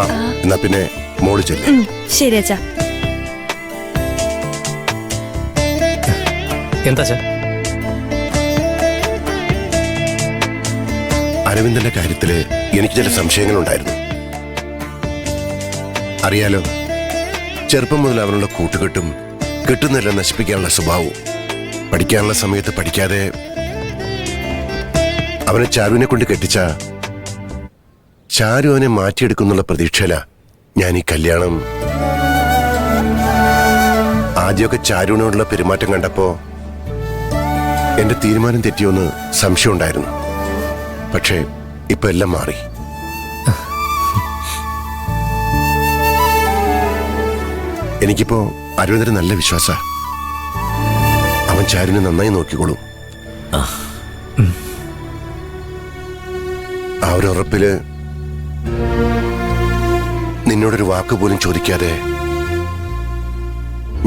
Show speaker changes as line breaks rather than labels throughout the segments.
ആ എന്നാ പിന്നെ മോള് ചെല്ലേ.
ശരി അച്ഛാ.
എന്താ അച്ഛാ?
അരവിന്ദന്റെ കാര്യത്തില് എനിക്ക് ചില സംശയങ്ങളുണ്ടായിരുന്നു. അറിയാലോ, ചെറുപ്പം മുതൽ അവനുള്ള കൂട്ടുകെട്ടും കിട്ടുന്നെല്ലാം നശിപ്പിക്കാനുള്ള സ്വഭാവവും, പഠിക്കാനുള്ള സമയത്ത് പഠിക്കാതെ അവനെ ചാരുവിനെ കൊണ്ട് കെട്ടിച്ച ചാരു അവനെ മാറ്റിയെടുക്കുന്നുള്ള പ്രതീക്ഷയില ഞാൻ ഈ കല്യാണം. ആദ്യമൊക്കെ ചാരുവിനോടുള്ള പെരുമാറ്റം കണ്ടപ്പോ എന്റെ തീരുമാനം തെറ്റിയോന്ന് സംശയമുണ്ടായിരുന്നു. പക്ഷേ ഇപ്പൊ എല്ലാം മാറി. എനിക്കിപ്പോ അരവിന്ദന് നല്ല വിശ്വാസ. അവൻ ചാരുവിനെ നന്നായി നോക്കിക്കോളും. ആ ഒരു ഉറപ്പില് നിന്നോടൊരു വാക്ക് പോലും ചോദിക്കാതെ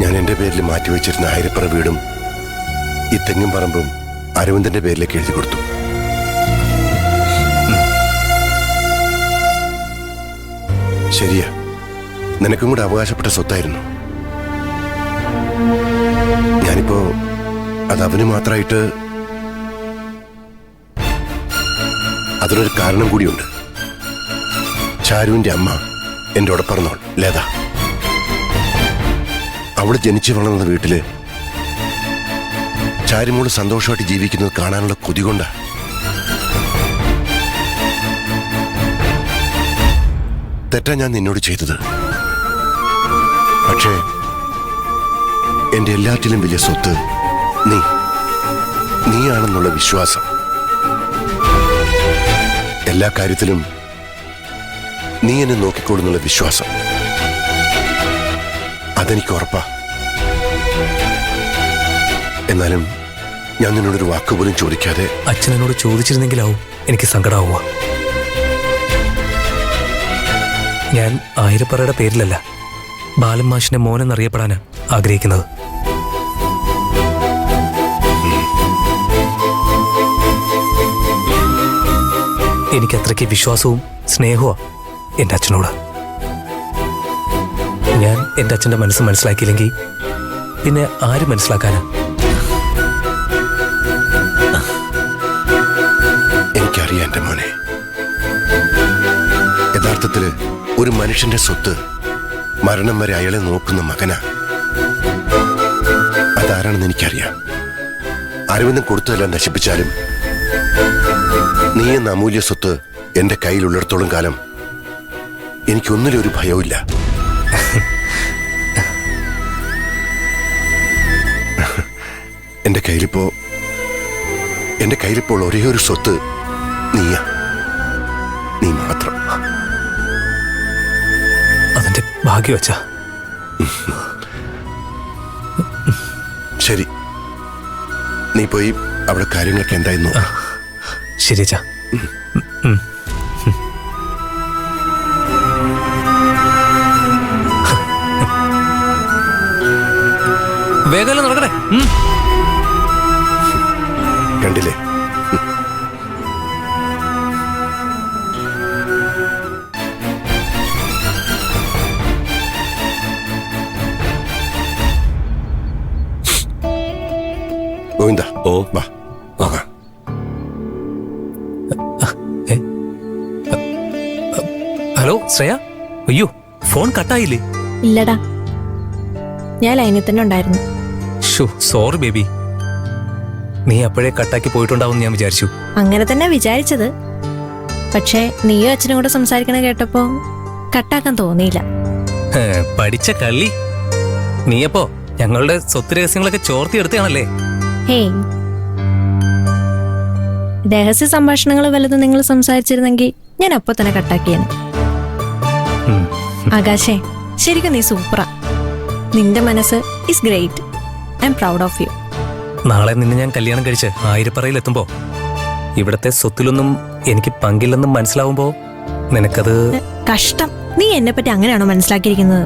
ഞാൻ എന്റെ പേരിൽ മാറ്റിവെച്ചിരുന്ന ആയിരപ്പുറ വീടും ഈ തെങ്ങും പറമ്പും അരവിന്ദന്റെ പേരിലേക്ക് എഴുതി കൊടുത്തു. ശരിയാ, നിനക്കും കൂടെ അവകാശപ്പെട്ട സ്വത്തായിരുന്നു. ഞാനിപ്പോ അത് അവന് മാത്രമായിട്ട്, അതിനൊരു കാരണം കൂടിയുണ്ട്. ചാരുവിന്റെ അമ്മ എന്റെ ഉടപ്പറന്നോൾ ലത, അവള് ജനിച്ചു വളർന്ന വീട്ടില് ചാരുമോള് സന്തോഷമായിട്ട് ജീവിക്കുന്നത് കാണാനുള്ള കൊതി കൊണ്ടാ. തെറ്റാ ഞാൻ നിന്നോട് ചെയ്തത്. പക്ഷേ എന്റെ എല്ലാറ്റിലും വലിയ സ്വത്ത് നീയാണെന്നുള്ള വിശ്വാസം. എല്ലാ കാര്യത്തിലും നീ എന്നെ നോക്കിക്കൊള്ളുന്നുള്ള വിശ്വാസം, അതെനിക്ക് ഉറപ്പാ. എന്നാലും ഞാൻ നിന്നോടൊരു വാക്കുപോലും ചോദിക്കാതെ.
അച്ഛനോട് ചോദിച്ചിരുന്നെങ്കിലാവും എനിക്ക് സങ്കടമാവുക. ഞാൻ ആയിരപ്പറയുടെ പേരിലല്ല, ബാലൻ മാഷിന്റെ മോനെന്നറിയപ്പെടാനാ ആഗ്രഹിക്കുന്നത്. എനിക്ക് അത്രയ്ക്ക് വിശ്വാസവും സ്നേഹവും എൻ്റെ അച്ഛനോട്. ഞാൻ എൻ്റെ അച്ഛൻ്റെ മനസ്സ് മനസ്സിലാക്കിയില്ലെങ്കിൽ പിന്നെ ആര് മനസ്സിലാക്കാനാ?
എനിക്കറിയാം എൻ്റെ മോനെ, യഥാർത്ഥത്തില് ഒരു മനുഷ്യന്റെ സ്വത്ത് മരണം വരെ അയാളെ നോക്കുന്ന മകനാ. അതാരാണെന്ന് എനിക്കറിയാം. അരവിന്ദൻ കൊടുത്തതെല്ലാം നശിപ്പിച്ചാലും നീ എന്ന അമൂല്യ സ്വത്ത് എന്റെ കയ്യിലുള്ളിടത്തോളം കാലം എനിക്കൊന്നിലും ഒരു ഭയവുമില്ല. എന്റെ കയ്യിലിപ്പോൾ ഒരേ ഒരു സ്വത്ത് നീയാ, നീ മാത്രം.
അതെന്റെ ഭാഗ്യം അച്ഛാ.
ശരി, നീ പോയി അവിടെ കാര്യങ്ങളൊക്കെ എന്തായിരുന്നു.
ശരി അച്ഛാ. വേഗം നടക്കട്ടെ.
കണ്ടില്ലേ, ഗോവിന്ദ.
ഓ
വാ നോക്കാം.
ഹലോ ശ്രേയ, അയ്യോ ഫോൺ കട്ടായില്ലേ?
ഇല്ലടാ, ഞാൻ ലൈനിൽ തന്നെ ഉണ്ടായിരുന്നു.
സോറി ബേബി, നീ അപ്പോഴേ കട്ടാക്കി പോയിട്ടുണ്ടാവും ഞാൻ വിചാരിച്ചു.
അങ്ങനെ തന്നെ വിചാരിച്ചത്. പക്ഷേ നീയും അച്ഛനും കൂടെ സംസാരിക്കണ കേട്ടപ്പോ കട്ടാക്കാൻ തോന്നിയില്ല.
പഠിച്ച കള്ളി നീയപ്പോ ഞങ്ങളുടെ സ്വത്ത് രഹസ്യങ്ങളൊക്കെ ചോർത്തിയെടുത്താണല്ലേ?
ഹേയ്, രഹസ്യ സംഭാഷണങ്ങൾ വല്ലതും നിങ്ങൾ സംസാരിച്ചിരുന്നെങ്കിൽ ഞാൻ അപ്പൊ തന്നെ കട്ടാക്കിയാണ്. ആകാശേ, ശരിക്കും നീ സൂപ്പറാ. നിന്റെ മനസ്സ് is great. I am proud of you.
നാളെ നിന്നെ ഞാൻ കല്യാണം കഴിച്ച് ആയിരപ്പറയിൽ എത്തുമ്പോ ഇവിടത്തെ സ്വത്തിലൊന്നും എനിക്ക് പങ്കില്ലെന്നും മനസ്സിലാവുമ്പോ നിനക്കത്
കഷ്ടം. നീ എന്നെ പറ്റി അങ്ങനെയാണോ മനസ്സിലാക്കിയിരിക്കുന്നത്?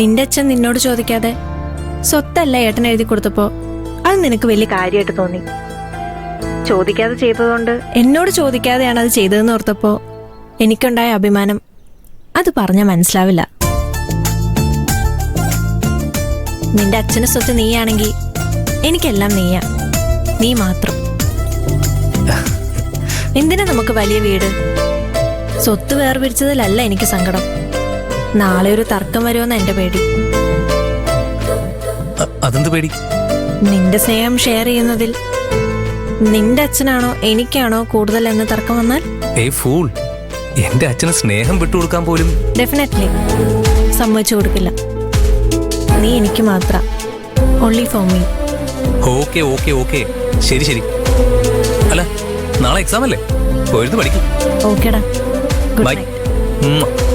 നിന്റെ അച്ഛൻ നിന്നോട് ചോദിക്കാതെ സ്വത്തല്ല ഏട്ടൻ എഴുതി കൊടുത്തപ്പോ അത് നിനക്ക് വലിയ കാര്യമായിട്ട് തോന്നി. ചോദിക്കാതെ ചെയ്തതുകൊണ്ട് എന്നോട് ചോദിക്കാതെയാണ് അത് ചെയ്തതെന്ന് ഓർത്തപ്പോ എനിക്കുണ്ടായ അഭിമാനം അത് പറഞ്ഞാൽ മനസ്സിലാവില്ല. നിന്റെ അച്ഛന് സ്വത്ത് നീയാണെങ്കിൽ എനിക്കെല്ലാം നീയാ, നീ മാത്രം. എന്തിനാ നമുക്ക് വലിയ വീട്? സ്വത്ത് വേർപിരിച്ചതിലല്ല എനിക്ക് സങ്കടം. നാളെ ഒരു തർക്കം വരുമെന്ന് എന്റെ പേടി.
അതെന്ത് പേടി?
നിന്റെ സ്നേഹം ഷെയർ ചെയ്യുന്നതിൽ നിന്റെ അച്ഛനാണോ എനിക്കാണോ കൂടുതൽ എന്ന് തർക്കം വന്നാൽ?
ഏയ് ഫൂൾ, എന്റെ അച്ഛന് സ്നേഹം വിട്ടുകൊടുക്കാൻ പോലും
ഡെഫിനറ്റ്ലി സമ്മതിച്ചു കൊടുക്കില്ല. നീ എനിക്ക് മാത്ര, only for me.
Okay okay okay, ശരി ശരി. അല്ല, നാളെ എക്സാം അല്ലേ, പോയിരുന്നു പഠിക്കും.
ഓക്കേടാ, ഗുഡ്
ബൈ.
നൈറ്റ്.